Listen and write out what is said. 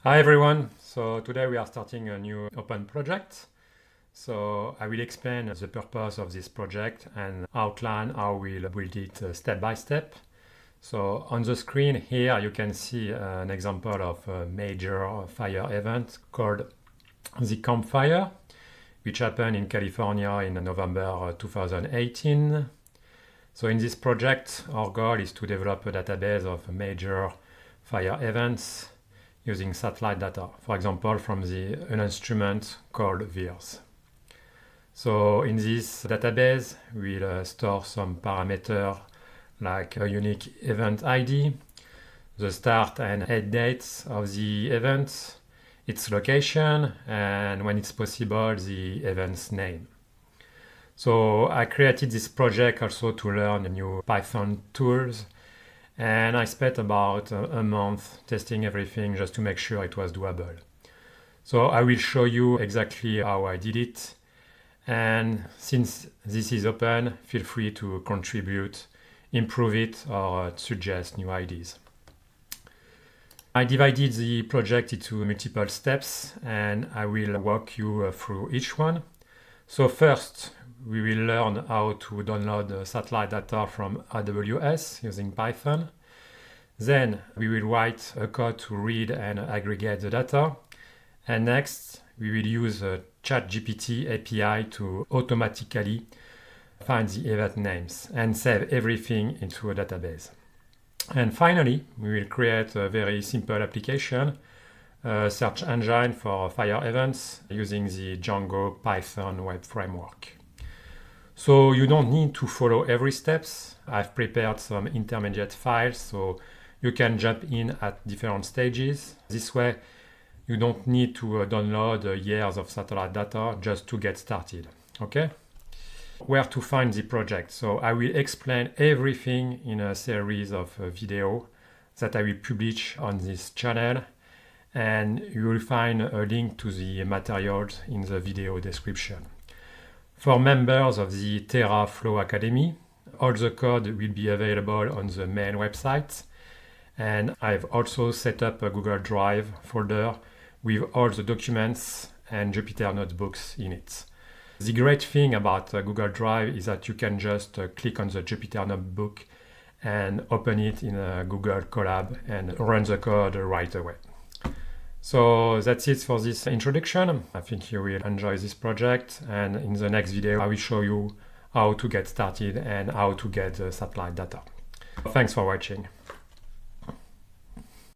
Hi everyone, so today we are starting a new open project. So I will explain the purpose of this project and outline how we'll build it step by step. So on the screen here you can see an example of a major fire event called the Campfire, which happened in California in November 2018. So in this project our goal is to develop a database of major fire events using satellite data, for example, from an instrument called VIIRS. So in this database, we'll store some parameters like a unique event ID, the start and end dates of the event, its location, and when it's possible, the event's name. So I created this project also to learn new Python tools, and I spent about a month testing everything just to make sure it was doable. So I will show you exactly how I did it. And since this is open, feel free to contribute, improve it, or suggest new ideas. I divided the project into multiple steps, and I will walk you through each one. So first, we will learn how to download satellite data from AWS using Python. Then we will write a code to read and aggregate the data. And next, we will use a ChatGPT API to automatically find the event names and save everything into a database. And finally, we will create a very simple application, a search engine for fire events using the Django Python web framework. So you don't need to follow every steps. I've prepared some intermediate files so you can jump in at different stages. This way, you don't need to download years of satellite data just to get started. Okay? Where to find the project? So I will explain everything in a series of videos that I will publish on this channel, and you will find a link to the materials in the video description. For members of the Terraflow Academy, all the code will be available on the main website, and I've also set up a Google Drive folder with all the documents and Jupyter notebooks in it. The great thing about Google Drive is that you can just click on the Jupyter notebook and open it in Google Colab and run the code right away. So that's it for this introduction. I think you will enjoy this project, and in the next video I will show you how to get started and how to get the satellite data. Thanks for watching.